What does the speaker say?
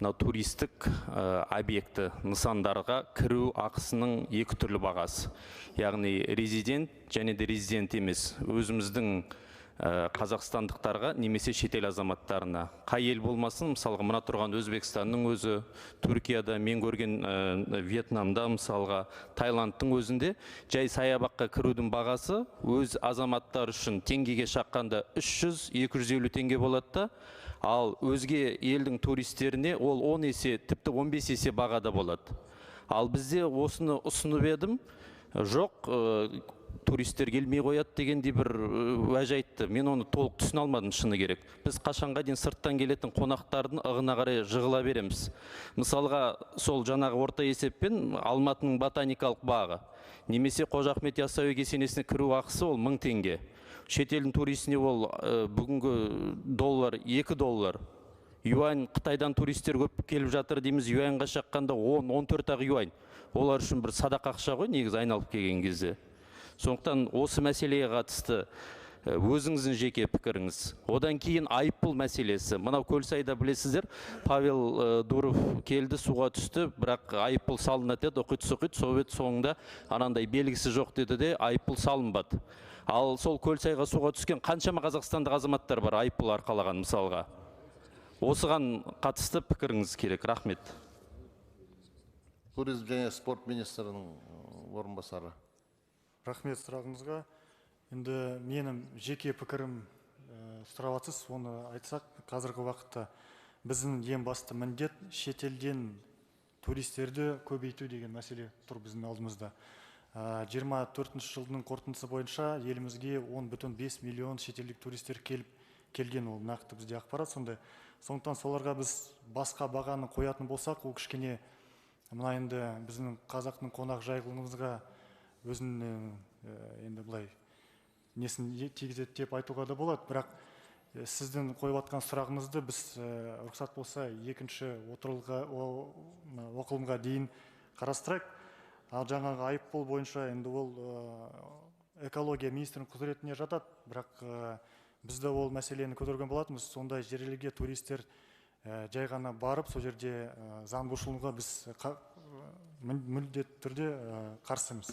мына туристік объекті нысандарға кіру ақысының екі түрлі бағасы. Яғни резидент және де резидент емес. Өзіміздің қазақстандықтарға немесе шетел азаматтарына. Қай ел болмасын, мысалға мына тұрған Өзбекстанның өзі, Түркияда, мен көрген Вьетнамда, мысалға Таиландтың өзінде жай саябаққа кірудің бағасы өз азаматтар үшін теңгеге шаққанда 300-250 теңге болады да, ал өзге елдің туристеріне ол 10 есе, тіпті 15 есе бағада болады. Ал бізде осыны ұсынып едім, жоқ, туристер келмей қояды дегенде бір уәж айтты. Мен оны толық түсіне алмадым, шыны керек. Біз қашанға дейін сырттан келетін қонақтардың ығына қарай жығыла береміз. Мысалға, сол жаңағы орта есеппен Алматының ботаникалық бағы, немесе Қожа Ахмет Яссауи кесенесіне кіру ақысы ол 1000 теңге. Шетелдің туристіне ол бүгінгі доллар 2 доллар. Юань, Қытайдан туристер көп келіп жатыр дейміз, юаньға шаққанда 10-14 ақ юань. Олар үшін бір садақ ақша ғой, негізі айналып келген кезде. Сондықтан осы мәселеге қатысты өзіңіздің жеке пікіріңіз. Одан кейін айыппұл мәселесі. Мынау Көлсайда білесіздер, Павел Дуров келді, суға түсті, бірақ айыппұл салынады деді, оқиды-соқиды, совет соңында анандай белгісі жоқ деді де айыппұл салынбады. Ал сол Көлсайға суға түскен қаншама қазақстандық азаматтар бар айыппұл арқалаған мысалға. Осыған қатысты пікіріңіз керек. Рахмет. Туризм және спорт министрінің орынбасары. Рахмет сұрағыңызға. Енді менің жеке пікірім сұрап жатсыз, оны айтсақ, қазіргі уақытта біздің ең басты міндет шетелден туристерді көбейту деген мәселе тұр біздің алдымызда. 24 жылдың қорытындысы бойынша елімізге 10,5 миллион шетелдік туристер келген, ол нақты бізде ақпарат сондай. Сондықтан соларға біз басқа бағаны қоятын болсақ, ол кішкене мына енді біздің қазақтың қонақ жайлылығымызға өзінің енді былай несін тигізеді деп айтуға да болады. Бірақ сіздің қойып жатқан сұрағыңызды біз рұқсат болса екінші оқылымға дейін қарастырайық. Ал жаңағы айыппұл бойынша енді ол экология министрінің құзыретіне жатады, бірақ бізді ол мәселені көтерген болатынбыз. Сондай жерлерге туристер жай ғана барып, сол жерде заң бұзушылығына біз міндетті түрде қарсымыз.